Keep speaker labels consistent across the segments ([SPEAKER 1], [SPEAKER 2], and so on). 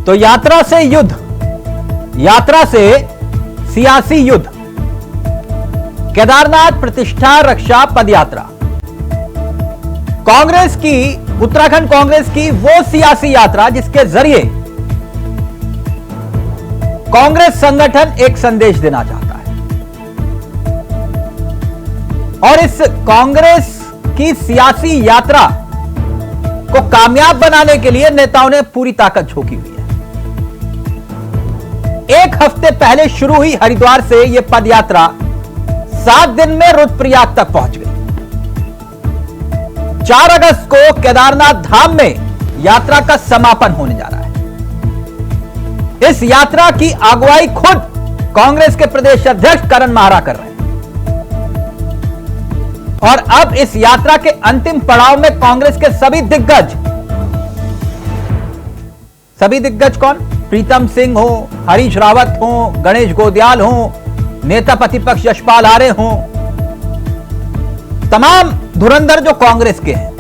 [SPEAKER 1] तो यात्रा से युद्ध, यात्रा से सियासी युद्ध, केदारनाथ प्रतिष्ठा रक्षा पदयात्रा। कांग्रेस की, उत्तराखंड कांग्रेस की वो सियासी यात्रा जिसके जरिए कांग्रेस संगठन एक संदेश देना चाहता है और इस कांग्रेस की सियासी यात्रा को कामयाब बनाने के लिए नेताओं ने पूरी ताकत झोंकी हुई है। एक हफ्ते पहले शुरू हुई हरिद्वार से यह पदयात्रा 7 दिन में रुद्रप्रयाग तक पहुंच गई। 4 अगस्त को केदारनाथ धाम में यात्रा का समापन होने जा रहा है। इस यात्रा की अगुवाई खुद कांग्रेस के प्रदेश अध्यक्ष करण माहरा कर रहे हैं और अब इस यात्रा के अंतिम पड़ाव में कांग्रेस के सभी दिग्गज कौन? प्रीतम सिंह हो, हरीश रावत हो, गणेश गोदयाल हो, नेता प्रतिपक्ष यशपाल आर्य हो, तमाम धुरंधर जो कांग्रेस के हैं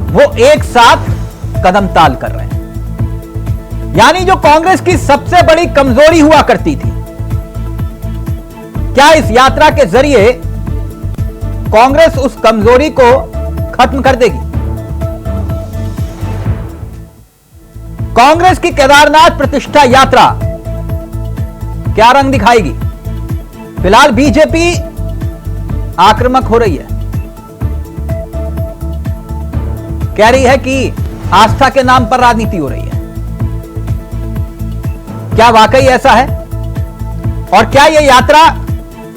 [SPEAKER 1] वो एक साथ कदम ताल कर रहे हैं। यानी जो कांग्रेस की सबसे बड़ी कमजोरी हुआ करती थी, क्या इस यात्रा के जरिए कांग्रेस उस कमजोरी को खत्म कर देगी? कांग्रेस की केदारनाथ प्रतिष्ठा यात्रा क्या रंग दिखाएगी? फिलहाल बीजेपी आक्रामक हो रही है, कह रही है कि आस्था के नाम पर राजनीति हो रही है। क्या वाकई ऐसा है और क्या यह यात्रा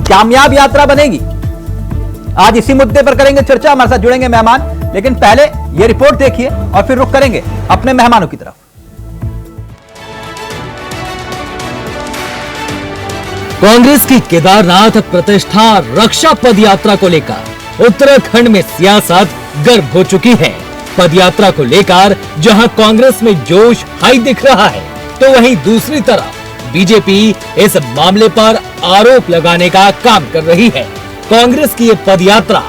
[SPEAKER 1] कामयाब यात्रा बनेगी? आज इसी मुद्दे पर करेंगे चर्चा। हमारे साथ जुड़ेंगे मेहमान, लेकिन पहले यह रिपोर्ट देखिए और फिर रुख करेंगे अपने मेहमानों की तरफ।
[SPEAKER 2] कांग्रेस की केदारनाथ प्रतिष्ठा रक्षा पदयात्रा को लेकर उत्तराखंड में सियासत गर्म हो चुकी है। पदयात्रा को लेकर जहां कांग्रेस में जोश हाई दिख रहा है, तो वहीं दूसरी तरफ बीजेपी इस मामले पर आरोप लगाने का काम कर रही है। कांग्रेस की ये पदयात्रा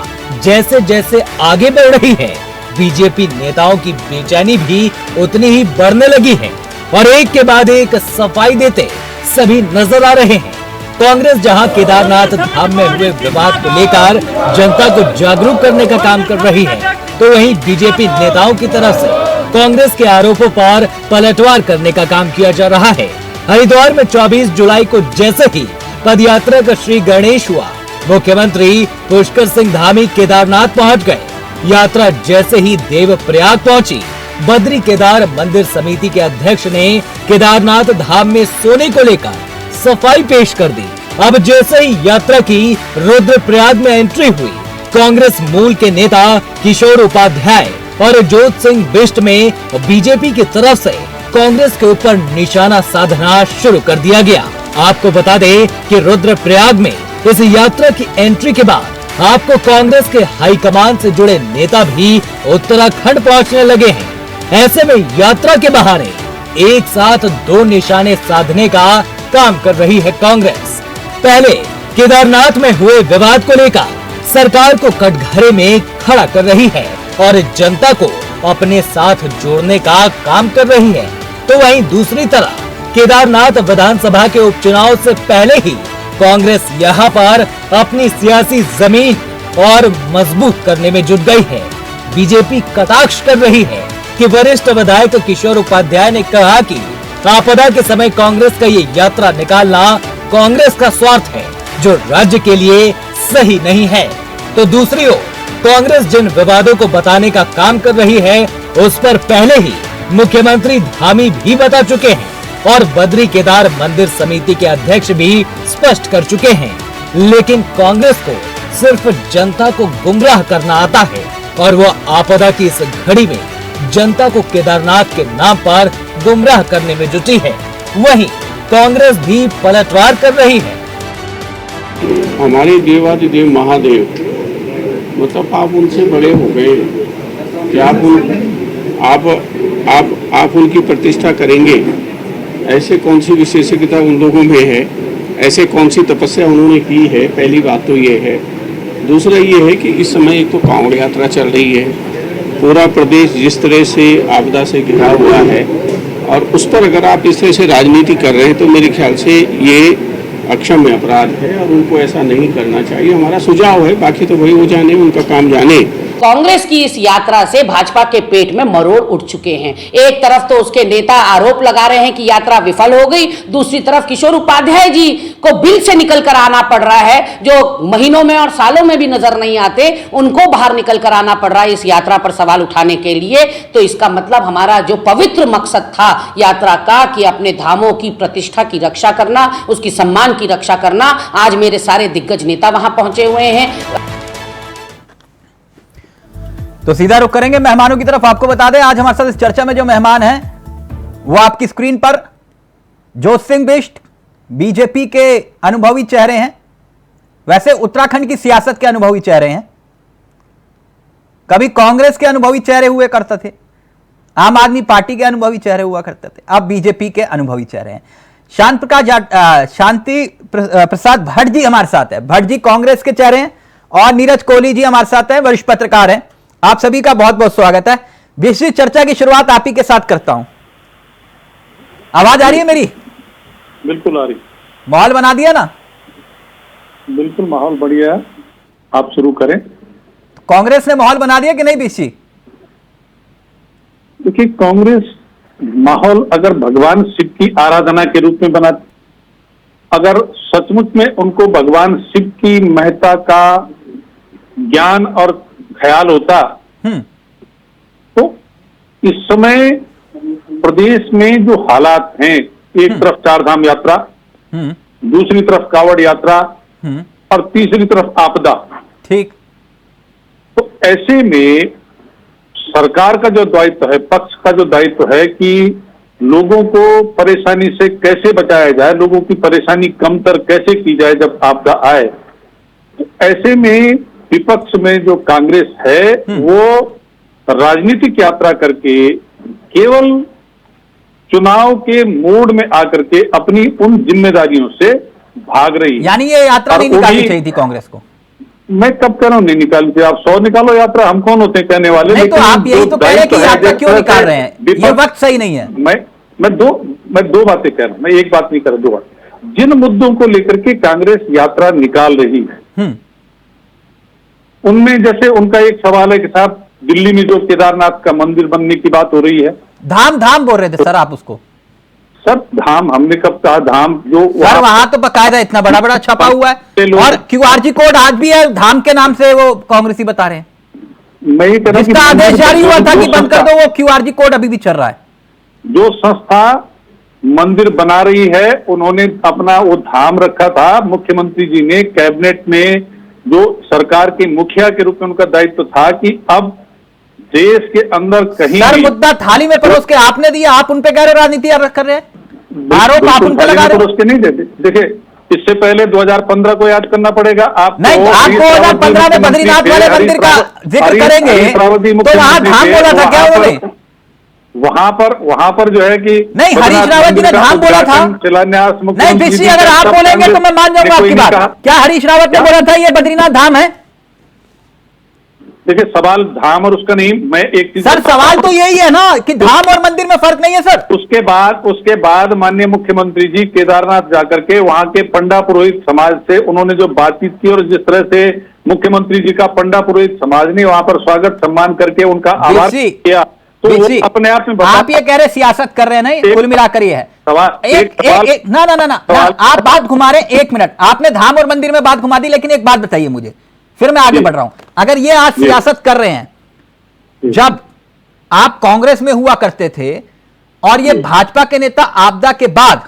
[SPEAKER 2] जैसे जैसे आगे बढ़ रही है, बीजेपी नेताओं की बेचैनी भी उतनी ही बढ़ने लगी है और एक के बाद एक सफाई देते सभी नजर आ रहे हैं। कांग्रेस जहां केदारनाथ धाम में हुए विवाद को लेकर जनता को जागरूक करने का काम कर रही है, तो वहीं बीजेपी नेताओं की तरफ से कांग्रेस के आरोपों पर पलटवार करने का काम किया जा रहा है। हरिद्वार में 24 जुलाई को जैसे ही पदयात्रा का श्री गणेश हुआ, मुख्यमंत्री पुष्कर सिंह धामी केदारनाथ पहुंच गए। यात्रा जैसे ही देवप्रयाग पहुंची, बद्री केदार मंदिर समिति के अध्यक्ष ने केदारनाथ धाम में सोने को लेकर सफाई पेश कर दी। अब जैसे ही यात्रा की रुद्रप्रयाग में एंट्री हुई, कांग्रेस मूल के नेता किशोर उपाध्याय और जोत सिंह बिष्ट में बीजेपी की तरफ से कांग्रेस के ऊपर निशाना साधना शुरू कर दिया गया। आपको बता दें कि रुद्रप्रयाग में इस यात्रा की एंट्री के बाद आपको कांग्रेस के हाईकमान से जुड़े नेता भी उत्तराखंड पहुंचने लगे हैं। ऐसे में यात्रा के बहाने एक साथ 2 निशाने साधने का काम कर रही है कांग्रेस। पहले केदारनाथ में हुए विवाद को लेकर सरकार को कटघरे में खड़ा कर रही है और जनता को अपने साथ जोड़ने का काम कर रही है, तो वहीं दूसरी तरफ केदारनाथ विधानसभा के उपचुनाव से पहले ही कांग्रेस यहां पर अपनी सियासी जमीन और मजबूत करने में जुट गई है। बीजेपी कटाक्ष कर रही है कि वरिष्ठ विधायक किशोर उपाध्याय ने कहा कि आपदा के समय कांग्रेस का ये यात्रा निकालना कांग्रेस का स्वार्थ है, जो राज्य के लिए सही नहीं है। तो दूसरी ओर कांग्रेस जिन विवादों को बताने का काम कर रही है, उस पर पहले ही मुख्यमंत्री धामी भी बता चुके हैं और बद्री केदार मंदिर समिति के अध्यक्ष भी स्पष्ट कर चुके हैं। लेकिन कांग्रेस को सिर्फ जनता को गुमराह करना आता है और वह आपदा की इस घड़ी में जनता को केदारनाथ के नाम पर गुमराह करने में जुटी है। वहीं कांग्रेस भी पलटवार कर रही है।
[SPEAKER 3] हमारे देवादिदेव महादेव, मतलब आप उनसे बड़े हो गए कि आप उनकी प्रतिष्ठा करेंगे। ऐसे कौन सी विशेषज्ञता उन लोगों में है, ऐसे कौन सी तपस्या उन्होंने की है? पहली बात तो ये है। दूसरा ये है कि इस समय एक तो कांवड़ यात्रा चल रही है, पूरा प्रदेश जिस तरह से आपदा से घिरा हुआ है, और उस पर अगर आप इस तरह से राजनीति कर रहे हैं तो मेरे ख्याल से ये अक्षम्य अपराध है और उनको ऐसा नहीं करना चाहिए। हमारा सुझाव है, बाकी तो वही वो जाने, उनका काम जाने।
[SPEAKER 4] कांग्रेस की इस यात्रा से भाजपा के पेट में मरोड़ उठ चुके हैं। एक तरफ तो उसके नेता आरोप लगा रहे हैं कि यात्रा विफल हो गई, दूसरी तरफ किशोर उपाध्याय जी को बिल से निकल कर आना पड़ रहा है, जो महीनों में और सालों में भी नजर नहीं आते, उनको बाहर निकल कर आना पड़ रहा है इस यात्रा पर सवाल उठाने के लिए। तो इसका मतलब हमारा जो पवित्र मकसद था यात्रा का कि अपने धामों की प्रतिष्ठा की रक्षा करना, उसकी सम्मान की रक्षा करना, आज मेरे सारे दिग्गज नेता वहां पहुंचे हुए हैं।
[SPEAKER 1] तो सीधा रुख करेंगे मेहमानों की तरफ। आपको बता दें आज हमारे साथ इस चर्चा में जो मेहमान हैं वो आपकी स्क्रीन पर जोत सिंह बिष्ट बीजेपी के अनुभवी चेहरे हैं, वैसे उत्तराखंड की सियासत के अनुभवी चेहरे हैं, कभी कांग्रेस के अनुभवी चेहरे हुए करते थे, आम आदमी पार्टी के अनुभवी चेहरे हुआ करते थे, अब बीजेपी के अनुभवी चेहरे हैं। शांति प्रसाद भट्ट जी हमारे साथ है। भट्ट जी कांग्रेस के चेहरे हैं और नीरज कोहली जी हमारे साथ हैं, वरिष्ठ पत्रकार हैं। आप सभी का बहुत बहुत स्वागत है। विशेष चर्चा की शुरुआत आप ही के साथ करता हूं। आवाज आ रही है मेरी?
[SPEAKER 5] बिल्कुल आ रही।
[SPEAKER 1] माहौल बना दिया ना?
[SPEAKER 5] बिल्कुल माहौल बढ़िया है, आप शुरू करें।
[SPEAKER 1] कांग्रेस ने माहौल बना दिया कि नहीं बीसी?
[SPEAKER 5] देखिए कांग्रेस माहौल अगर भगवान शिव की आराधना के रूप में बना, अगर सचमुच में उनको भगवान शिव की महत्ता का ज्ञान और ख्याल होता तो इस समय प्रदेश में जो हालात हैं, एक तरफ चारधाम यात्रा, दूसरी तरफ कांवड़ यात्रा और तीसरी तरफ आपदा,
[SPEAKER 1] ठीक,
[SPEAKER 5] तो ऐसे में सरकार का जो दायित्व है, पक्ष का जो दायित्व है कि लोगों को परेशानी से कैसे बचाया जाए, लोगों की परेशानी कमतर कैसे की जाए जब आपदा आए, तो ऐसे में विपक्ष में जो कांग्रेस है वो राजनीतिक यात्रा करके केवल चुनाव के मोड में आकर के अपनी उन जिम्मेदारियों से भाग रही है।
[SPEAKER 1] यानी ये यात्रा नहीं निकालनी चाहिए थी कांग्रेस को?
[SPEAKER 5] मैं कब कह रहा हूं नहीं निकालनी चाहिए। आप 100 निकालो यात्रा, हम कौन होते हैं कहने वाले?
[SPEAKER 1] नहीं, तो आप यही तो कह रहे हैं कि यात्रा क्यों निकाल रहे हैं, ये वक्त सही नहीं है।
[SPEAKER 5] मैं दो बातें कह रहा हूं, मैं एक बात नहीं कर रहा, दो बात। जिन मुद्दों को लेकर के कांग्रेस यात्रा निकाल रही है उनमें जैसे उनका एक सवाल है कि साहब दिल्ली में जो केदारनाथ का मंदिर बनने की बात हो रही है,
[SPEAKER 1] धाम धाम बोल रहे थे सर आप उसको।
[SPEAKER 5] सर धाम हमने कब कहा? धाम जो
[SPEAKER 1] सर वहां तो बकायदा इतना बड़ा बड़ा छपा हुआ है और क्यूआरजी कोड आज भी है, धाम के नाम से वो कांग्रेसी बता रहे हैं।
[SPEAKER 5] मैं ये कह रहा हूं
[SPEAKER 1] जिसका आदेश जारी हुआ था कि बंद कर दो, वो क्यूआरजी कोड अभी भी चल रहा है।
[SPEAKER 5] जो संस्था मंदिर बना रही है उन्होंने अपना वो धाम रखा था। मुख्यमंत्री जी ने कैबिनेट में जो सरकार के मुखिया के रूप में उनका दायित्व था कि अब देश के अंदर कहीं
[SPEAKER 1] सर मुद्दा थाली में परोस के आपने दिया, आप उन पे कह रहे राजनीति कर रहे हैं, आरोप आप उन पे लगा रहे हैं।
[SPEAKER 5] नहीं देते। देखिए इससे पहले 2015 को याद करना पड़ेगा आप।
[SPEAKER 1] नहीं, आप 2015 में बद्रीनाथ वाले मंदिर का जिक्र करेंगे तो वहां धाम बोला था क्या उन्होंने?
[SPEAKER 5] वहां पर जो है कि
[SPEAKER 1] नहीं, हरीश रावत जी ने धाम बोला था।
[SPEAKER 5] शिलान्यास
[SPEAKER 1] नहीं बीसी, अगर आप बोलेंगे तो मैं मान जाऊंगा आपकी बात। क्या हरीश रावत ने बोला था ये बद्रीनाथ धाम है?
[SPEAKER 5] देखिए सवाल धाम और उसका नहीं, मैं एक चीज
[SPEAKER 1] सर सवाल तो यही है ना कि धाम और मंदिर में फर्क नहीं है सर।
[SPEAKER 5] उसके बाद माननीय मुख्यमंत्री जी केदारनाथ जाकर के वहां के पंडा पुरोहित समाज से उन्होंने जो बातचीत की और जिस तरह से मुख्यमंत्री जी का पंडा पुरोहित समाज ने वहां पर स्वागत सम्मान करके उनका आभार किया, तो अपने आप में
[SPEAKER 1] आप ये कह रहे सियासत कर रहे हैं? नहीं, कुल मिलाकर ये है ना, आप बात घुमा रहे। 1 मिनट, आपने धाम और मंदिर में बात घुमा दी, लेकिन एक बात बताइए मुझे, फिर मैं आगे बढ़ रहा हूं। अगर ये आज सियासत कर रहे हैं, जब आप कांग्रेस में हुआ करते थे और ये भाजपा के नेता आपदा के बाद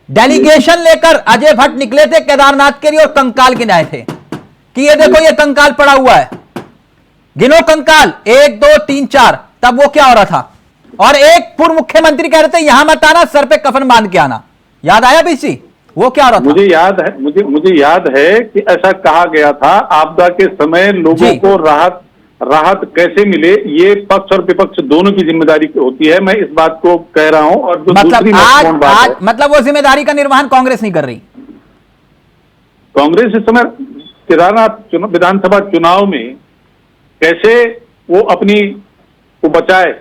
[SPEAKER 1] डेलीगेशन लेकर अजय भट्ट निकले थे केदारनाथ के लिए और कंकाल गिनाए थे कि ये देखो ये कंकाल पड़ा हुआ है, गिनो कंकाल 1 2 3 4, तब वो क्या हो रहा था? और एक पूर्व मुख्यमंत्री कह रहे थे यहां मत आना, सर पे कफन बांध के आना। याद आया बीसी? वो क्या हो रहा था?
[SPEAKER 5] मुझे याद है कि ऐसा कहा गया था आपदा के समय लोगों को राहत कैसे मिले, ये पक्ष और विपक्ष दोनों की जिम्मेदारी होती है। मैं इस बात को कह रहा हूं। और जो
[SPEAKER 1] मतलब वो जिम्मेदारी का निर्वहन कांग्रेस नहीं कर रही?
[SPEAKER 5] कांग्रेस इस समय केदारनाथ विधानसभा चुनाव में कैसे वो अपनी को बचाए,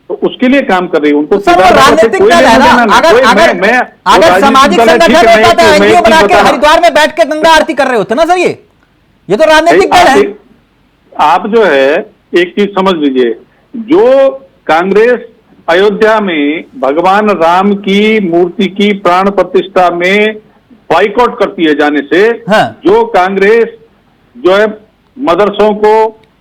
[SPEAKER 5] तो उसके लिए काम कर रही है। उनको
[SPEAKER 1] सर वो राजनीतिक दल है ना, अगर सामाजिक संगठन होता तो एनजीओ बना के हरिद्वार में बैठ के गंगा आरती कर रहे होते ना सर, ये तो राजनीतिक दल है।
[SPEAKER 5] आप जो है एक चीज समझ लीजिए, जो कांग्रेस अयोध्या में भगवान राम की मूर्ति की प्राण प्रतिष्ठा में बाइकआउट करती है जाने से,
[SPEAKER 1] हाँ।
[SPEAKER 5] जो कांग्रेस जो है मदरसों को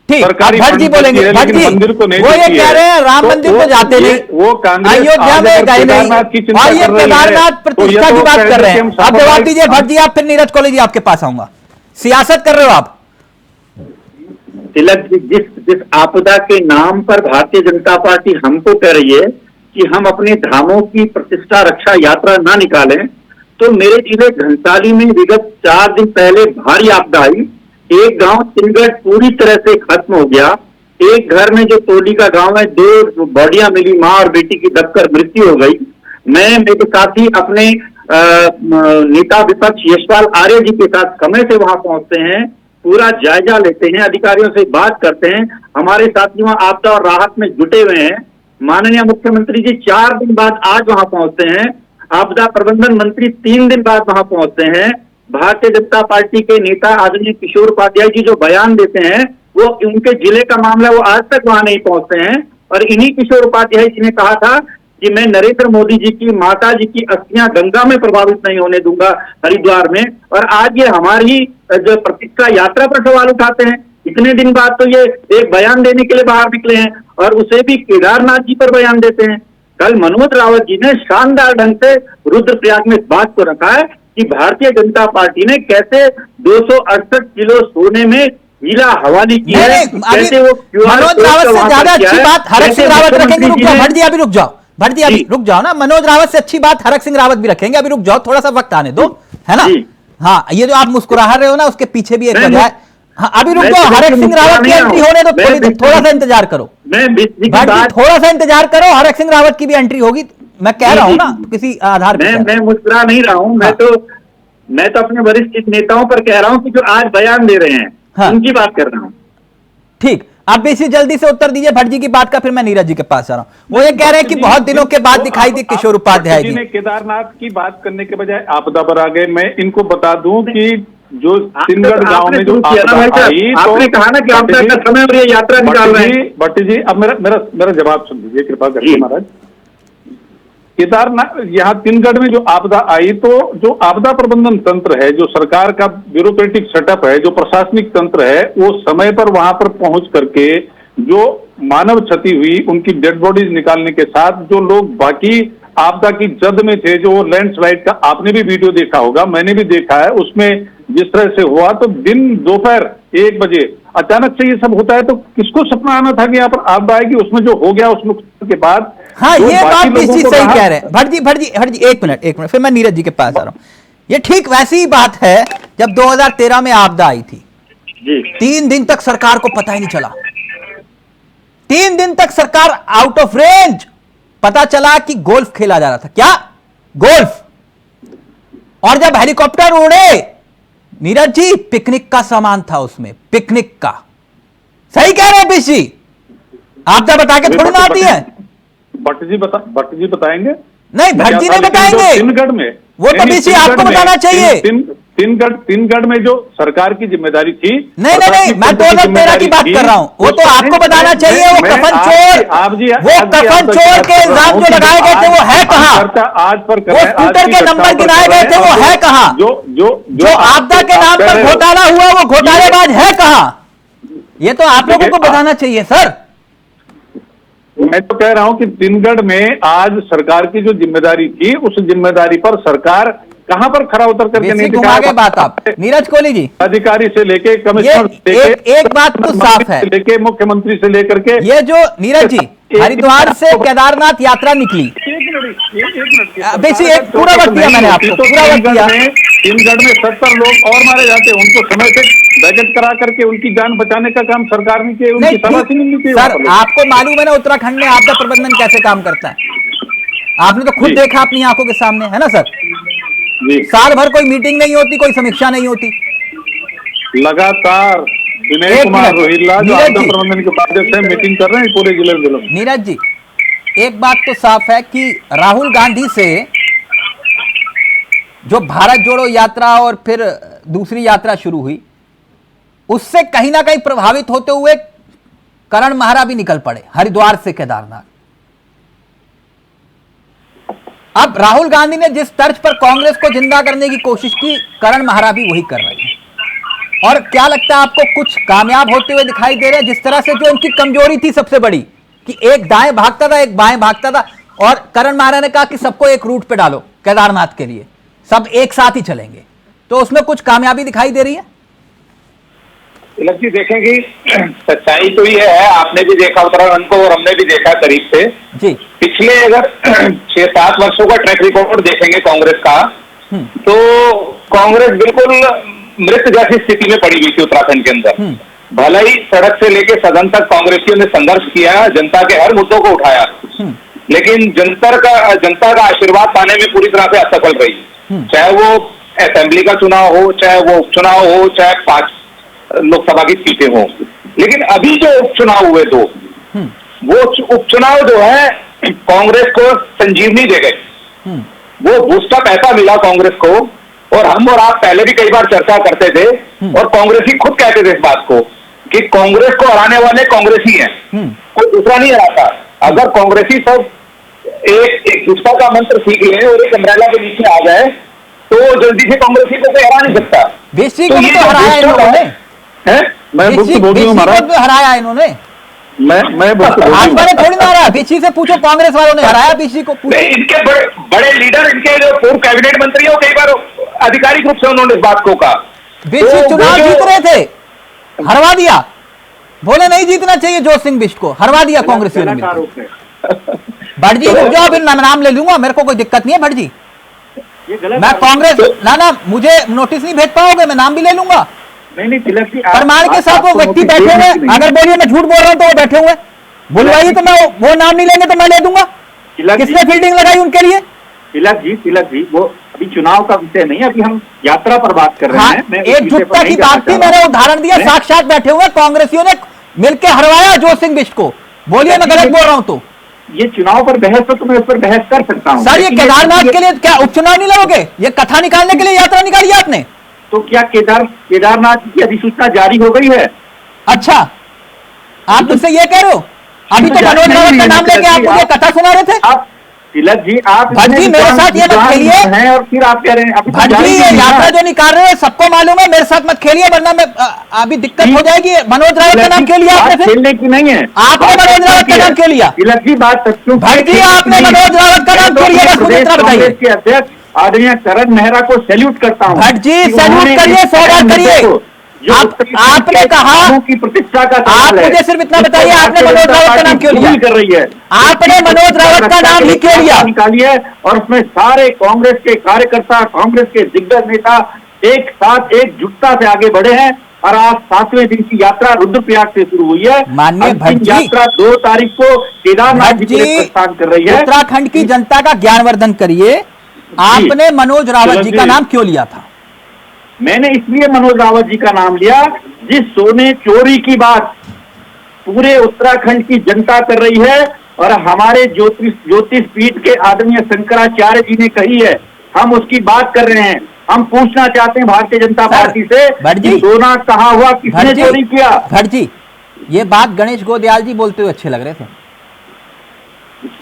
[SPEAKER 5] सरकारी
[SPEAKER 1] भट्ट जी बोलेंगे, भट्ट जी
[SPEAKER 5] मंदिर को नहीं,
[SPEAKER 1] वो ये कह रहे हैं राम मंदिर तो जाते नहीं,
[SPEAKER 5] वो कांग्रेस
[SPEAKER 1] अयोध्या में गए नहीं, और ये केदारनाथ प्रतिष्ठा की बात कर रहे हैं। आप जवाब दीजिए भट्ट जी, आप फिर नीरज कॉलेज जी आपके पास आऊंगा। सियासत कर रहे हो आप।
[SPEAKER 6] तिलक जी, जिस आपदा के नाम पर भारतीय जनता पार्टी हमको कह रही है कि हम अपने धामों की प्रतिष्ठा रक्षा यात्रा ना निकालें, तो मेरे जिले घंटाली में विगत 4 दिन पहले भारी आपदा आई। एक गांव तिनगढ़ पूरी तरह से खत्म हो गया। एक घर में जो टोली का गांव है, 2 बॉडियां मिली, मां और बेटी की दबकर मृत्यु हो गई। मैं मेरे साथी अपने नेता विपक्ष यशपाल आर्य जी के साथ समय से वहां पहुंचते हैं, पूरा जायजा लेते हैं, अधिकारियों से बात करते हैं। हमारे साथी वहां आपदा और राहत में जुटे हुए हैं। माननीय मुख्यमंत्री जी 4 दिन बाद आज वहां पहुंचते हैं। आपदा प्रबंधन मंत्री 3 दिन बाद वहां पहुंचते हैं। भारतीय जनता पार्टी के नेता आदरणीय किशोर उपाध्याय जी जो बयान देते हैं, वो उनके जिले का मामला, वो आज तक वहां नहीं पहुंचते हैं। और इन्हीं किशोर उपाध्याय जी ने कहा था कि मैं नरेंद्र मोदी जी की माता जी की अस्थियां गंगा में प्रभावित नहीं होने दूंगा हरिद्वार में। और आज ये हमारी जो प्रतिष्ठा यात्रा पर सवाल उठाते हैं। इतने दिन बाद तो ये एक बयान देने के लिए बाहर निकले हैं, और उसे भी केदारनाथ जी पर बयान देते हैं। कल मनोज रावत जी ने शानदार ढंग से रुद्रप्रयाग में इस बात को रखा है कि भारतीय जनता पार्टी ने कैसे 268 किलो सोने में हीरा हवाली की है, कैसे वो
[SPEAKER 1] मनोज रावत से ज्यादा अच्छी बात हरक सिंह रावत रखेंगे। रुक जाओ भट्ट जी, अभी रुक जाओ भट्ट जी, अभी रुक जाओ ना। मनोज रावत से अच्छी बात हरक सिंह रावत भी रखेंगे, अभी रुक जाओ, थोड़ा सा वक्त आने दो, है ना। हाँ, ये जो आप मुस्कुरा रहे हो ना, उसके पीछे भी एक वजह है। हाँ, अभी रुक जाओ, हरक सिंह रावत की एंट्री होने दो, थोड़ा सा इंतजार करो भट्ट जी, थोड़ा सा इंतजार करो, हरक सिंह रावत की भी एंट्री होगी। मैं कह रहा हूं ना किसी आधार पर।
[SPEAKER 6] मैं मुस्कुरा नहीं रहा हूं, मैं तो अपने वरिष्ठ नेताओं पर कह रहा हूं कि जो आज बयान दे रहे हैं उनकी बात कर रहा हूं।
[SPEAKER 1] ठीक, आप इसी जल्दी से उत्तर दीजिए भट्ट जी की बात का, फिर मैं नीरज जी के पास आ रहा हूं। वो ये कह रहे हैं कि बहुत दिनों के बाद दिखाई दी किशोर उपाध्याय जी
[SPEAKER 5] ने केदारनाथ की बात करने के बजाय आपदा पर आ गए। मैं इनको बता दूं कि जो तिनगढ़ गांव में जो आपदा आई, तो
[SPEAKER 6] आपने कहा ना कि आपदा का समय और ये यात्रा निकाल रहे हैं।
[SPEAKER 5] भट्ट जी, अब मेरा जवाब सुन लीजिए कृपा करके महाराज। केदारनाथ, यहाँ तिनगढ़ में जो आपदा आई, तो जो आपदा प्रबंधन तंत्र है, जो सरकार का ब्यूरोक्रेटिक सेटअप है, जो प्रशासनिक तंत्र है, वो समय पर वहां पर पहुंच करके जो मानव क्षति हुई उनकी डेड बॉडीज निकालने के साथ, जो लोग बाकी आपदा की जद में थे, जो लैंडस्लाइड का आपने भी वीडियो देखा होगा, मैंने भी देखा है, उसमें जिस तरह से हुआ, तो दिन दोपहर 1 बजे अचानक से ये सब होता है, तो किसको सपना आना था कि यहाँ पर आपदा आएगी। उसमें जो हो गया उस नुकसान के बाद,
[SPEAKER 1] हाँ, ये बात निश्चित सही कह रहे हैं भट्ट जी, एक मिनट, फिर मैं नीरज जी के पास आ रहा हूं। ये ठीक वैसी ही बात है जब 2013 में आपदा आई थी, 3 दिन तक सरकार को पता ही नहीं चला। 3 दिन तक सरकार आउट ऑफ रेंज, पता चला कि गोल्फ खेला जा रहा था। क्या गोल्फ? और जब हेलीकॉप्टर उड़े नीरज जी, पिकनिक का सामान था उसमें, पिकनिक का। सही कह रहे हैं बिशी, आपदा बता के थोड़ी ना आती है।
[SPEAKER 5] भट्ट जी बताएंगे?
[SPEAKER 1] नहीं, भट्ट जी नहीं बताएंगे,
[SPEAKER 5] तिनगढ़ में
[SPEAKER 1] वो तो बीसी आपको बताना चाहिए।
[SPEAKER 5] तिनगढ़ में जो सरकार की जिम्मेदारी थी।
[SPEAKER 1] नहीं, मैं 2013 की बात कर रहा हूं, वो तो आपको बताना चाहिए। वो कफन चोर के इल्जाम जो लगाए गए थे, वो है कहां?
[SPEAKER 5] आज पर
[SPEAKER 1] वो स्कूटर के नंबर गिनाए गए थे, वो है कहां? जो आपदा के नाम पर घोटाला हुआ, वो घोटालेबाज है कहां? ये तो आप लोगों को बताना चाहिए सर।
[SPEAKER 5] मैं तो कह रहा हूं कि तिनगढ़ में आज सरकार की जो जिम्मेदारी थी, उस जिम्मेदारी पर सरकार कहां पर खरा उतर करके नहीं दिखाया।
[SPEAKER 1] बात आप नीरज कोहली जी,
[SPEAKER 5] अधिकारी से लेके कमिश्नर से लेके,
[SPEAKER 1] एक बात तो साफ है,
[SPEAKER 5] लेके मुख्यमंत्री से लेकर के,
[SPEAKER 1] ये जो नीरज जी हरिद्वार से केदारनाथ यात्रा निकली, एक पूरा वक्त दिया मैंने आपको, पूरा वक्त दिया।
[SPEAKER 5] तिनगढ़ में 70 लोग और मारे जाते, उनको समय से बैकअप करा करके उनकी जान बचाने का काम सरकार ने किया, उनकी शाबाशी मिलनी चाहिए।
[SPEAKER 1] सर, आपको मालूम है ना उत्तराखंड में आपदा प्रबंधन कैसे काम करता है? आपने तो खुद देखा अपनी आंखों के सामने, है ना सर। साल भर कोई मीटिंग नहीं होती, कोई समीक्षा नहीं होती,
[SPEAKER 5] लगातार विनय कुमार रोहिल्ला जो आपदा प्रबंधन के उपाध्यक्ष हैं मीटिंग कर रहे हैं पूरे जिले में।
[SPEAKER 1] नीरज जी, एक बात तो साफ है कि राहुल गांधी से जो भारत जोड़ो यात्रा और फिर दूसरी यात्रा शुरू हुई, उससे कहीं ना कहीं प्रभावित होते हुए करण महारा भी निकल पड़े हरिद्वार से केदारनाथ। अब राहुल गांधी ने जिस तर्ज पर कांग्रेस को जिंदा करने की कोशिश की, करण महारा भी वही कर रहे हैं। और क्या लगता है आपको, कुछ कामयाब होते हुए दिखाई दे रहे हैं? जिस तरह से जो इनकी कमजोरी थी सबसे बड़ी कि एक दाएं भागता था एक बाएं भागता था, और करण महारा ने कहा कि सबको एक रूट पे डालो केदारनाथ के लिए, सब एक साथ ही चलेंगे, तो उसमें कुछ कामयाबी दिखाई दे रही है?
[SPEAKER 7] तिलक जी देखें कि सच्चाई तो ये है, आपने भी देखा उत्तराखंड को और हमने भी देखा करीब से
[SPEAKER 1] जी।
[SPEAKER 7] पिछले अगर 6-7 वर्षों का ट्रैक रिकॉर्ड देखेंगे कांग्रेस का, तो कांग्रेस बिल्कुल मृत जैसी स्थिति में पड़ी हुई थी उत्तराखंड के अंदर। भले ही सड़क से लेकर सदन तक कांग्रेसियों ने संघर्ष किया, जनता के हर मुद्दों को उठाया, लेकिन जनता का आशीर्वाद पाने में पूरी तरह से असफल रही। चाहे वो असेंबली का चुनाव हो, चाहे वो उपचुनाव हो, चाहे 5 लोकसभा की सीटें हो। लेकिन अभी जो उपचुनाव हुए दो, वो उपचुनाव जो है कांग्रेस को संजीवनी दे गए। वो बूस्टअप ऐसा मिला कांग्रेस को, और हम और आप पहले भी कई बार चर्चा करते थे, और कांग्रेसी खुद कहते थे इस बात को कि कांग्रेस को हराने वाले कांग्रेसी हैं, कोई दूसरा नहीं हराता। अगर कांग्रेसी सब एक दूसरा का मंत्र सीख ले और एक अम्ब्रेला के नीचे आ जाए, तो जल्दी से कांग्रेसी को हरा नहीं सकता।
[SPEAKER 1] बीसी को तो हराया इन्होंने,
[SPEAKER 5] मैं
[SPEAKER 1] हराया इन्होंने,
[SPEAKER 5] मैं
[SPEAKER 1] भाजपा ने थोड़ी ना हराया। बीसी से पूछो, कांग्रेस वालों ने हराया बीसी को।
[SPEAKER 7] इनके बड़े लीडर, इनके जो पूर्व कैबिनेट मंत्री हो, कई बार आधिकारिक रूप से उन्होंने इस बात को कहा।
[SPEAKER 1] बीसी चुनाव जीत रहे थे, हरवा दिया, बोले नहीं जीतना चाहिए जोश सिंह बिष्ट को, हरवा दिया कांग्रेसियों ने। भट्ट जी रुक जाओ, मैं नाम ले लूंगा, मेरे को कोई दिक्कत नहीं है भट्ट जी। मैं कांग्रेस ना मुझे नोटिस नहीं भेज पाओगे, मैं नाम भी ले लूंगा।
[SPEAKER 6] नहीं तिलक जी,
[SPEAKER 1] प्रमाण के साथ वो व्यक्ति बैठे हुए, अगर बोलिए मैं झूठ बोल रहा हूँ तो वो बैठे हुए, बुलवाइए तो मैं वो नाम नहीं लेंगे तो मैं ले दूंगा। किसने फील्डिंग लगाई उनके लिए?
[SPEAKER 6] तिलक जी वो अभी चुनाव का विषय नहीं है, अभी हम यात्रा पर बात कर रहे हैं। मैं
[SPEAKER 1] एकजुटता की बात थी, मैंने उदाहरण दिया, साक्षात बैठे हुए कांग्रेसियों ने मिलकर हरवाया जोश सिंह बिष्ट को। बोलिए मैं गलत बोल रहा हूँ तो?
[SPEAKER 6] ये चुनाव पर बहस तो मैं उस पर बहस कर सकता हूँ
[SPEAKER 1] सर। ये केदारनाथ के लिए क्या उपचुनाव नहीं लड़ोगे? ये कथा निकालने के लिए यात्रा निकाली आपने?
[SPEAKER 6] तो क्या केदारनाथ की अधिसूचना जारी हो गई है?
[SPEAKER 1] अच्छा, आप मुझसे ये कह रहे हो? अभी तो मनोज रावत का नाम लेके आप मुझे कथा सुना रहे थे।
[SPEAKER 6] आप तिलक जी, आप
[SPEAKER 1] भट्ट जी मेरे साथ ये मत खेलिए
[SPEAKER 6] हैं, और फिर आप कह रहे हैं
[SPEAKER 1] भट्ट जी ये यात्रा जो निकाल रहे हैं सबको मालूम है, मेरे साथ मत खेलिए वरना मैं अभी दिक्कत हो जाएगी। मनोज रावत का नाम क्यों लिया आपने?
[SPEAKER 6] खेलने की नहीं है,
[SPEAKER 1] आपने मनोज रावत का नाम क्यों लिया?
[SPEAKER 6] तिलक जी बात सच्चू,
[SPEAKER 1] भट्ट जी आपने मनोज रावत का नाम क्यों लिया? बस मुझे इतना बताइए।
[SPEAKER 6] के अध्यक्ष आदरणीय करण मेहरा को सैल्यूट करता हूँ।
[SPEAKER 1] भट्ट जी सैल्यूट करिए, 100 बार करिए। आपने कहा
[SPEAKER 6] की प्रतिष्ठा का,
[SPEAKER 1] आप मुझे सिर्फ इतना बताइए, आपने मनोज रावत का नाम क्यों लिया?
[SPEAKER 6] कर रही है
[SPEAKER 1] आपने मनोज रावत का नाम ही क्यों लिया?
[SPEAKER 6] निकाली है, और उसमें सारे कांग्रेस के कार्यकर्ता, कांग्रेस के दिग्गज नेता एक साथ एकजुटता से आगे बढ़े हैं, और आज 7वें दिन की यात्रा रुद्रप्रयाग से शुरू हुई है।
[SPEAKER 1] माननीय भट्ट जी,
[SPEAKER 6] यात्रा 2 तारीख को केदारनाथ जी प्रस्थान कर रही है।
[SPEAKER 1] उत्तराखंड की जनता का ज्ञानवर्धन करिए। आपने मनोज रावत जी का नाम क्यों लिया था?
[SPEAKER 6] मैंने इसलिए मनोज रावत जी का नाम लिया, जिस सोने चोरी की बात पूरे उत्तराखंड की जनता कर रही है, और हमारे ज्योतिष पीठ के आदरणीय शंकराचार्य जी ने कही है, हम उसकी बात कर रहे हैं। हम पूछना चाहते हैं भारतीय जनता पार्टी से, सोना कहाँ हुआ, किसने चोरी किया?
[SPEAKER 1] भट्ट जी ये बात गणेश गोदयाल जी बोलते हुए अच्छे लग रहे थे,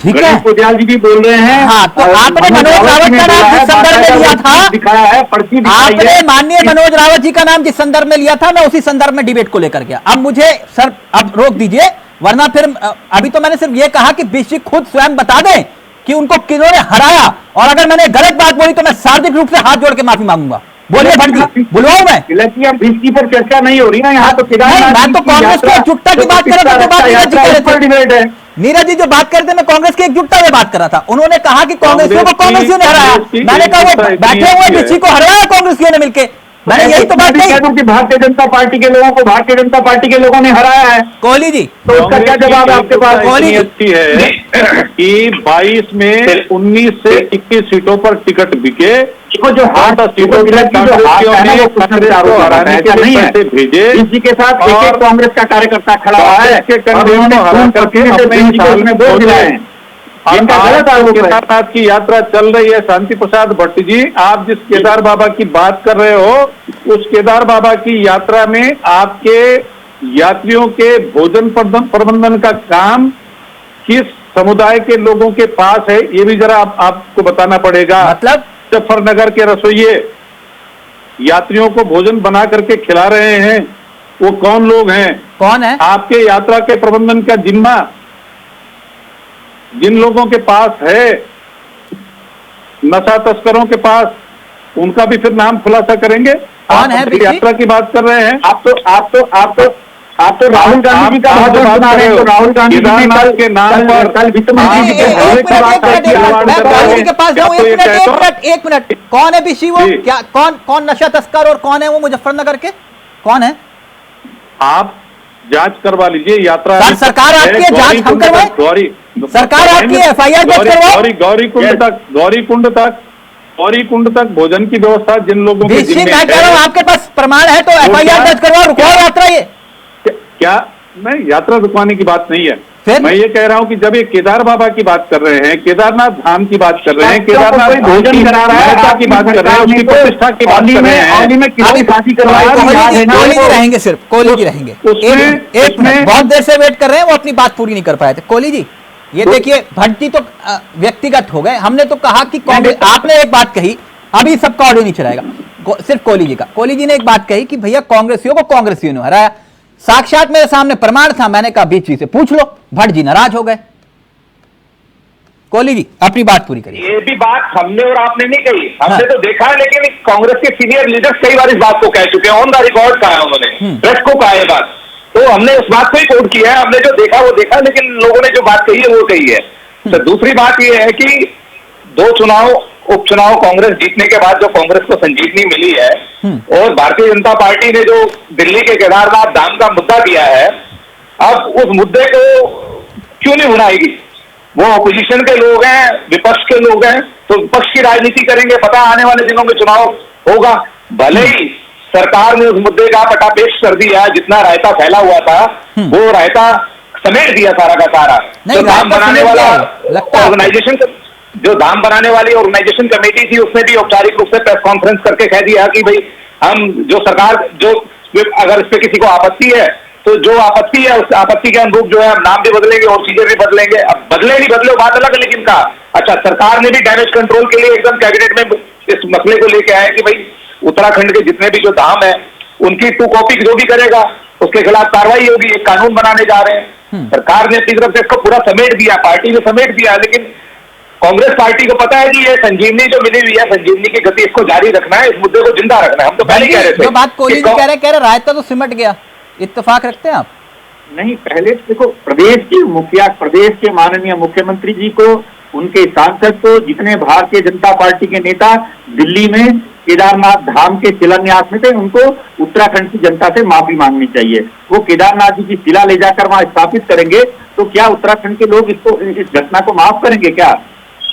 [SPEAKER 1] ठीक है?
[SPEAKER 6] गणेश गोदयाल जी भी बोल रहे हैं।
[SPEAKER 1] हाँ, तो आपने मनोज रावत का नाम जिस संदर्भ में लिया था,
[SPEAKER 6] दिखाया है, पर्ची दिखाई
[SPEAKER 1] आपने
[SPEAKER 6] है।
[SPEAKER 1] माननीय मनोज रावत जी का नाम जिस संदर्भ में लिया था, मैं उसी संदर्भ में डिबेट को लेकर गया। अब मुझे सर अब रोक दीजिए, वरना फिर अभी तो मैंने सिर्फ ये कहा कि बिष्ट जी खुद स्वयं बता दें कि उनको किन्होंने हराया, और अगर मैंने गलत बात बोली तो मैं सार्वजनिक रूप से हाथ जोड़ के माफी मांगूंगा। बोलिए भट्ट जी, बुलवाऊं मैं?
[SPEAKER 6] बिस्की पर चर्चा नहीं हो रही ना यहाँ, तो
[SPEAKER 1] मैं तो कांग्रेस की एकजुटता की बात कर रहा था। नीरज जी जो बात कर रहे थे, मैं कांग्रेस की एकजुटता में बात कर रहा था। उन्होंने कहा कि कांग्रेसियों को कांग्रेसियों ने हराया, मैंने कहा वो बैठे हुए बिस्की को हराया कांग्रेसियों ने मिलकर। मैंने यही तो बात कही कि
[SPEAKER 6] भारतीय जनता पार्टी के लोगों को भारतीय जनता पार्टी के लोगों ने हराया है।
[SPEAKER 1] कोहली जी
[SPEAKER 6] तो उसका क्या जवाब है आपके पास?
[SPEAKER 1] कोहली
[SPEAKER 5] अच्छी है कि 22 में 19 से 21 सीटों पर टिकट बिके,
[SPEAKER 6] जो हाथ
[SPEAKER 5] सीटों
[SPEAKER 6] भेजे इसी के साथ एक कांग्रेस का कार्यकर्ता खड़ा हुआ है,
[SPEAKER 5] बोल दिलाए। इनका गलत आरोप है। केदारनाथ की यात्रा चल रही है शांति प्रसाद भट्ट जी, आप जिस केदार बाबा की बात कर रहे हो उस केदार बाबा की यात्रा में आपके यात्रियों के भोजन प्रबंधन का काम किस समुदाय के लोगों के पास है ये भी जरा आपको बताना पड़ेगा।
[SPEAKER 1] मतलब
[SPEAKER 5] मुजफ्फरनगर के रसोइये यात्रियों को भोजन बना करके खिला रहे हैं, वो कौन लोग हैं?
[SPEAKER 1] कौन है?
[SPEAKER 5] आपके यात्रा के प्रबंधन का जिम्मा जिन लोगों के पास है, नशा तस्करों के पास, उनका भी फिर नाम खुलासा करेंगे।
[SPEAKER 1] कौन है?
[SPEAKER 5] यात्रा की बात कर रहे हैं
[SPEAKER 6] आप तो राहुल गांधी जी का भाषण सुना रहे हो। राहुल गांधी जी
[SPEAKER 5] के नाम पर
[SPEAKER 6] कल वित्त मंत्री जी
[SPEAKER 1] के पास जाऊं, एक मिनट, कौन है बिशी वो? क्या कौन नशा तस्कर और कौन है वो मुजफ्फरनगर के? कौन है?
[SPEAKER 5] आप जांच करवा लीजिए। यात्रा
[SPEAKER 1] सरकार आपकी है, जांच हम करवाएं? सरकार आपकी है, FIR दर्ज करवाओ। गौरीकुंड तक भोजन की व्यवस्था जिन लोगों के जिम्मे मैं कह रहा हूं आपके पास प्रमाण है तो FIR दर्ज करवाओ, रुकवाओ यात्रा। ये
[SPEAKER 5] क्या नहीं, यात्रा रुकवाने की बात नहीं है। मैं ये कह रहा हूं कि जब ये केदार बाबा की बात कर रहे हैं, केदारनाथ धाम की बात कर रहे हैं, केदारनाथ
[SPEAKER 6] भोजन करा रहा है
[SPEAKER 5] की बात कर रहे हैं, उसकी प्रतिष्ठा की बात कर रहे हैं।
[SPEAKER 1] कोहली जी रहेंगे, सिर्फ कोहली जी रहेंगे। एक मिनट, बहुत देर से वेट कर रहे हैं, वो अपनी बात पूरी नहीं कर पाए थे। कोहली जी ये देखिए, भट्ट जी तो व्यक्तिगत हो गए, हमने तो कहा कि कांग्रेस, आपने एक बात कही, अभी सबका ऑडियो नहीं चलाएगा, सिर्फ कोहली जी का। कोहली जी ने एक बात कही कि भैया कांग्रेसियों को कांग्रेसियों ने हराया, साक्षात मेरे सामने प्रमाण था, मैंने कहा बीच से पूछ लो। भट्ट जी नाराज हो गए। कोहली जी अपनी बात पूरी करिए।
[SPEAKER 7] ये भी बात हमने और आपने नहीं कही, हमने तो देखा है, लेकिन कांग्रेस के सीनियर लीडर्स कई बार इस बात को कह चुके हैं, ऑन द रिकॉर्ड कहा है उन्होंने, प्रेस को कहा है बात, तो हमने उस बात को ही कोट किया है। हमने जो देखा वो देखा, लेकिन लोगों ने जो बात कही है वो कही है। तो दूसरी बात ये है कि 2 उपचुनाव कांग्रेस जीतने के बाद जो कांग्रेस को संजीवनी मिली है, और भारतीय जनता पार्टी ने जो दिल्ली के केदारनाथ धाम का मुद्दा दिया है, अब उस मुद्दे को क्यों नहीं भुनाएगी? वो अपोजिशन के लोग हैं, विपक्ष के लोग हैं, तो विपक्ष की राजनीति करेंगे। पता आने वाले दिनों में चुनाव होगा, भले ही सरकार ने उस मुद्दे का पटापेश कर दिया, जितना रायता फैला हुआ था वो रायता समेट दिया सारा का सारा। जो दाम बनाने वाला ऑर्गेनाइजेशन, जो दाम बनाने वाली ऑर्गेनाइजेशन कमेटी थी, उसने भी औपचारिक रूप से प्रेस कॉन्फ्रेंस करके कह दिया कि भाई हम जो सरकार जो अगर इस पे किसी को आपत्ति है तो जो आपत्ति है उस आपत्ति के अनुरूप जो है हम नाम भी बदलेंगे और चीजें भी बदलेंगे। अब बदले नहीं बदले बात अलग है, लेकिन कहा अच्छा सरकार ने भी डैमेज कंट्रोल के लिए एकदम कैबिनेट में इस मसले को लेके आया कि भाई उत्तराखंड के जितने भी जो धाम है उनकी 2 कॉपी जो भी करेगा उसके खिलाफ कार्रवाई होगी, एक कानून बनाने जा रहे हैं। सरकार ने अपनी तरफ से इसको पूरा समेट दिया, पार्टी ने समेट दिया, लेकिन कांग्रेस पार्टी को पता है कि ये संजीवनी जो मिली हुई है, संजीवनी की गति इसको जारी रखना है, इस मुद्दे को जिंदा रखना है। हम तो पहले कह रहे थे।
[SPEAKER 1] जो बात कोहली जी कह रहे हैं रायता तो सिमट गया, इत्तेफाक रखते हैं आप?
[SPEAKER 6] नहीं, पहले देखो, प्रदेश के मुखिया, प्रदेश के माननीय मुख्यमंत्री जी को, उनके सांसद को, जितने भारतीय जनता पार्टी के नेता दिल्ली में केदारनाथ धाम के शिलान्यास में थे, उनको उत्तराखंड की जनता से माफी मांगनी चाहिए। वो केदारनाथ जी की शिला ले जाकर वहां स्थापित करेंगे तो क्या उत्तराखंड के लोग इसको, इस घटना को माफ करेंगे क्या?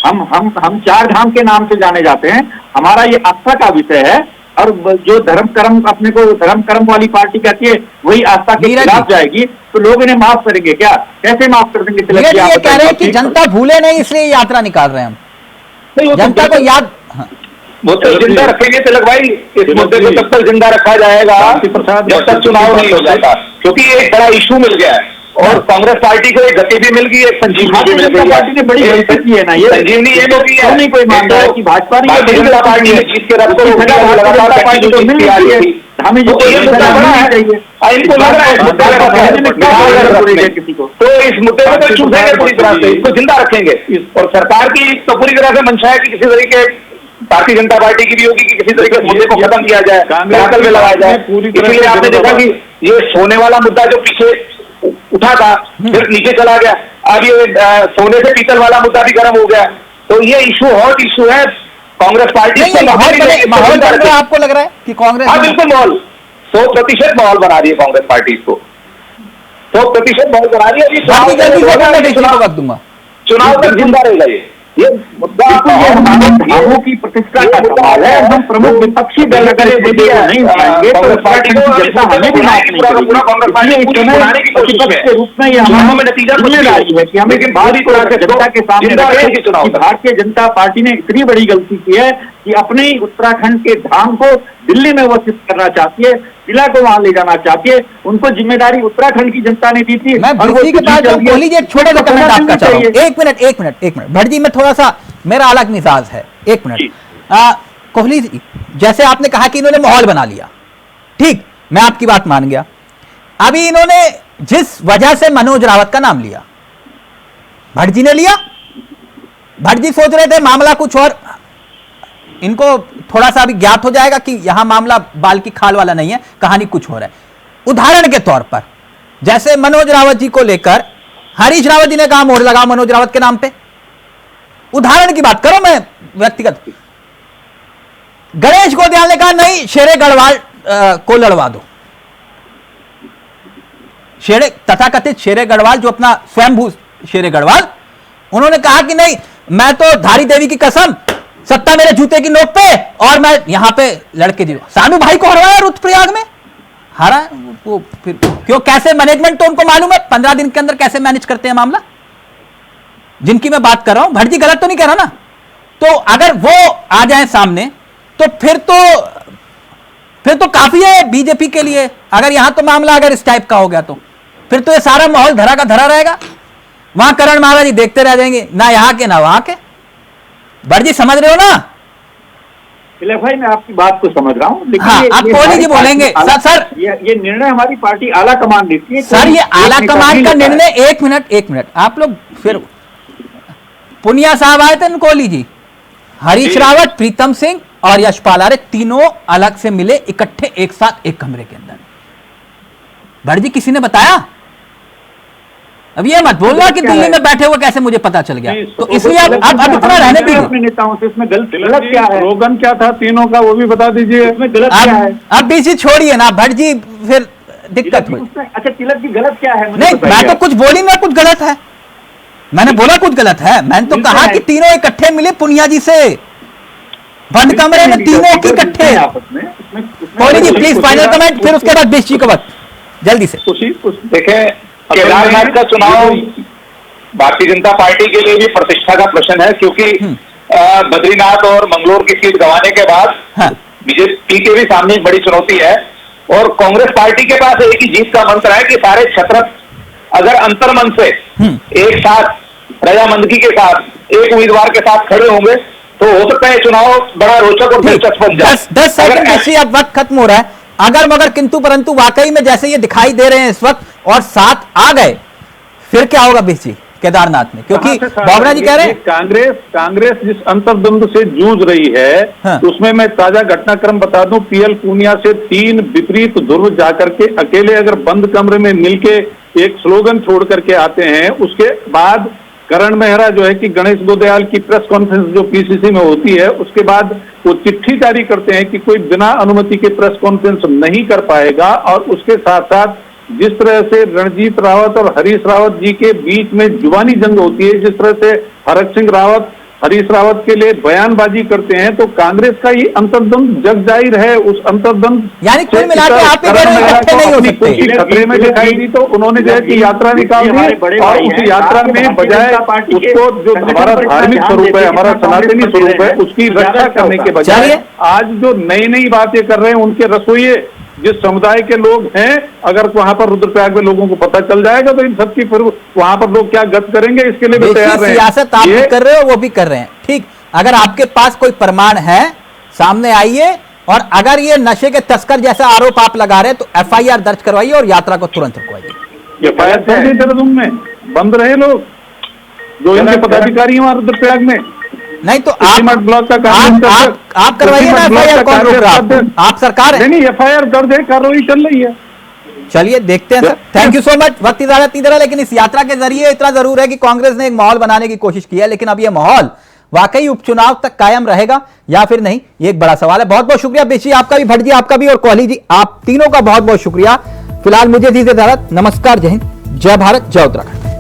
[SPEAKER 6] हम 4 धाम के नाम से जाने जाते हैं, हमारा ये आस्था का विषय है, और जो धर्म कर्म अपने को धर्म कर्म वाली पार्टी कहती है वही आस्था के खिलाफ जाएगी, तो लोग इन्हें माफ करेंगे क्या? कैसे माफ कर देंगे?
[SPEAKER 1] ये कह रहे हैं कि जनता भूले नहीं इसलिए यात्रा निकाल रहे हैं हम, जनता को याद।
[SPEAKER 7] वो तो जिंदा रखेंगे तिलक भाई, इस मुद्दे को तब तक जिंदा रखा जाएगा जब तक चुनाव नहीं हो जाता, क्योंकि ये एक बड़ा इशू मिल गया है और कांग्रेस पार्टी को एक गति भी मिल गई है, संजीवनी भी मिल गई है।
[SPEAKER 6] पार्टी ने बड़ी गलती की है ना, ये
[SPEAKER 7] संजीवनी ये लोग है,
[SPEAKER 6] नहीं कोई मान रहा है कि भाजपा
[SPEAKER 7] भारतीय जनता पार्टी ने जीत के रब को लगातार पार्टी जो मिल रही थी, हमें जो ये मुद्दा बड़ा है, इनको लग रहा है किसी को, तो इस मुद्दे को तो चूसेंगे पूरी तरह से, इसको जिंदा रखेंगे। और सरकार की तो पूरी तरह से मंशा है कि किसी तरीके भारतीय जनता पार्टी की भी होगी कि किसी तरीके से मुद्दे को खत्म किया जाए, काकल में लगाया जाए। इसलिए आपने देखा कि ये सोने वाला मुद्दा जो पीछे उठा था फिर नीचे चला गया, अब ये सोने से पीतल वाला मुद्दा भी गर्म हो गया, तो ये इशू हॉट इशू है। कांग्रेस पार्टी
[SPEAKER 1] माहौल बन रहा है, आपको लग रहा है कि कांग्रेस?
[SPEAKER 7] हाँ बिल्कुल, माहौल 100% माहौल बना रही है कांग्रेस पार्टी इसको, 100% माहौल बना रही है।
[SPEAKER 1] वक्त दूंगा,
[SPEAKER 7] चुनाव तक जिंदा रहेगा ये। ये मुद्दा ये हमारे धामों की प्रतिष्ठा का सवाल है। हम प्रमुख विपक्षी दल अगर इस मुद्दे को नहीं उठाएंगे तो पार्टी को जनता हमें भी माफ नहीं करेगी। के रूप में ये हमारा नतीजा जिम्मेदारी है कि हमें जनता के सामने भारतीय जनता पार्टी ने इतनी बड़ी गलती की है कि अपने ही उत्तराखंड के धाम को दिल्ली में व्यवस्थित करना चाहती है, किला को वहां ले जाना चाहती है। उनको जिम्मेदारी उत्तराखंड की जनता ने दी थी।
[SPEAKER 1] मैं बीसी के पास कोहली जी एक छोटा सा कमेंट आपका चाह रहा हूं। एक मिनट भट्ट जी, मैं थोड़ा सा मेरा अलग मिजाज है, एक मिनट। कोहली जी, जैसे आपने कहा कि इन्होंने माहौल बना लिया, ठीक, मैं आपकी बात मान गया। अभी इन्होंने जिस वजह से मनोज रावत का नाम लिया, भट्ट जी ने लिया। भट्ट जी सोच रहे थे मामला कुछ और, इनको थोड़ा सा अभी ज्ञात हो जाएगा कि यहां मामला बाल की खाल वाला नहीं है, कहानी कुछ हो रहा है। उदाहरण के तौर पर जैसे मनोज रावत जी को लेकर हरीश रावत जी ने कहा मोहर लगा मनोज रावत के नाम पे, उदाहरण की बात करो, मैं व्यक्तिगत। गणेश गोदयाल ने कहा नहीं, शेरे गढ़वाल को लड़वा दो। शेरे तथाकथित शेरे गढ़वाल, जो अपना स्वयंभू शेरे गढ़वाल, उन्होंने कहा कि नहीं, मैं तो धारी देवी की कसम, सत्ता मेरे जूते की नोक पे, और मैं यहां पे लड़के दी। सानू भाई को हरवाया रुद्रप्रयाग में, हारा वो फिर क्यों, कैसे मैनेजमेंट तो उनको मालूम है 15 दिन के अंदर कैसे मैनेज करते हैं मामला, जिनकी मैं बात कर रहा हूं। भट्ट जी गलत तो नहीं कह रहा ना? तो अगर वो आ जाए सामने तो फिर तो काफी है बीजेपी के लिए। अगर यहां तो मामला अगर इस टाइप का हो गया तो फिर तो ये सारा माहौल धरा का धरा रहेगा। वहां करण महाराज जी देखते रह जाएंगे, ना यहां के ना वहां के। भट्ट जी समझ रहे हो ना?
[SPEAKER 5] भाई मैं आपकी बात को समझ रहा हूँ, लेकिन
[SPEAKER 1] हाँ, आप कोहली जी बोलेंगे सर,
[SPEAKER 5] ये निर्णय हमारी पार्टी आला कमान लेती है
[SPEAKER 1] सर। ये आला कमान का निर्णय, एक मिनट आप लोग, फिर पुनिया साहब आए थे, कोहली जी, हरीश रावत, प्रीतम सिंह और यशपाल आर्य, तीनों अलग से मिले इकट्ठे एक साथ एक कमरे के अंदर। भट्ट जी किसी ने बताया? अब ये मत बोलना कि दिल्ली में बैठे हुए कैसे मुझे पता चल गया। तो इसलिए अब इतना रहने दीजिए।
[SPEAKER 5] नेताओं से इसमें गलत क्या है, स्लोगन क्या था तीनों का, वो भी बता दीजिए। इसमें गलत क्या है?
[SPEAKER 1] अब बीसी छोड़िए ना भट्ट जी, फिर दिक्कत हुई।
[SPEAKER 5] अच्छा तिलक जी गलत क्या है?
[SPEAKER 1] नहीं, मैं तो कुछ बोली ना कुछ गलत है, मैंने बोला कुछ गलत है? मैंने तो कहा कि तीनों इकट्ठे मिले पुनिया जी से, बंद कमरे में तीनों की इकट्ठे। Kohli ji please final comment, फिर उसके बाद बीसी का वक्त जल्दी से।
[SPEAKER 7] देखें, केदारनाथ का चुनाव भारतीय जनता पार्टी के लिए भी प्रतिष्ठा का प्रश्न है, क्योंकि बद्रीनाथ और मंगलोर की सीट गंवाने के बाद बीजेपी के भी सामने एक बड़ी चुनौती है। और कांग्रेस पार्टी के पास एक ही जीत का मंत्र है कि सारे छत्रक अगर अंतर्मन से एक साथ रजामंदगी के साथ एक उम्मीदवार के साथ खड़े होंगे तो हो सकता है चुनाव बड़ा रोचक और दिलचस्प बन जाए।
[SPEAKER 1] 10 सेकंड अब वक्त खत्म हो रहा है। अगर मगर किंतु परंतु वाकई में जैसे ये दिखाई दे रहे हैं इस वक्त और साथ आ गए, फिर क्या होगा बीसी केदारनाथ में? क्योंकि बाबरा जी कह रहे हैं
[SPEAKER 5] कांग्रेस जिस अंतर्द्वंद से जूझ रही है, हाँ। उसमें मैं ताजा घटनाक्रम बता दूं, पीएल पूनिया से 3 विपरीत ध्रुव जाकर के अकेले अगर बंद कमरे में मिलके एक स्लोगन छोड़ करके आते हैं, उसके बाद करण मेहरा जो है कि गणेश गोदयाल की प्रेस कॉन्फ्रेंस जो पीसीसी में होती है, उसके बाद वो चिट्ठी जारी करते हैं कि कोई बिना अनुमति के प्रेस कॉन्फ्रेंस नहीं कर पाएगा। और उसके साथ साथ जिस तरह से रणजीत रावत और हरीश रावत जी के बीच में जुबानी जंग होती है, जिस तरह से हरक सिंह रावत हरीश रावत के लिए बयानबाजी करते हैं, तो कांग्रेस का ये अंतर्द्वंद जग जाहिर है। उस अंतर्द्वंद
[SPEAKER 1] यानी कुल मिलाकर आप नहीं हो सकते।
[SPEAKER 5] खतरे में दिखाई दी तो उन्होंने जो है कि यात्रा निकाल दी, और उस यात्रा में बजाय उसको जो हमारा धार्मिक स्वरूप है, हमारा सनातनी स्वरूप है, उसकी रक्षा करने के बजाय आज जो नई नई बातें कर रहे हैं उनके रसोइये जिस समुदाय के लोग हैं, अगर वहां पर रुद्रप्रयाग में लोगों को पता चल जाएगा तो इन सबकी फिर वहां पर लोग क्या गत करेंगे, इसके लिए भी तैयार हैं।
[SPEAKER 1] सियासत आप भी कर रहे हो, वो भी कर रहे हैं, ठीक। अगर आपके पास कोई प्रमाण है सामने आइए, और अगर ये नशे के तस्कर जैसा आरोप आप लगा रहे हैं तो एफआईआर दर्ज करवाइए और यात्रा को तुरंत रुकवाइए।
[SPEAKER 5] एफआईआर दर्ज देहरादून में बंद रहे लोग जो इनके पदाधिकारी हैं रुद्रप्रयाग में।
[SPEAKER 1] नहीं तो आप करवाइए ना एफआईआर, कौन रोक रहा है? आप सरकार है।
[SPEAKER 5] नहीं, एफआईआर दर्ज है, कार्रवाई चल रही है।
[SPEAKER 1] चलिए देखते हैं sir, thank you so much. वक्त इधर है, लेकिन इस यात्रा के जरिए इतना जरूर है कि कांग्रेस ने एक माहौल बनाने की कोशिश की है, लेकिन अब यह माहौल वाकई उपचुनाव तक कायम रहेगा या फिर नहीं, ये एक बड़ा सवाल है। बहुत बहुत शुक्रिया बेशी आपका भी, भट्ट जी आपका भी, और कोहली जी आप तीनों का बहुत बहुत शुक्रिया। फिलहाल मुझे दीजिए इजाजत, नमस्कार, जय हिंद, जय भारत, जय उत्तराखंड।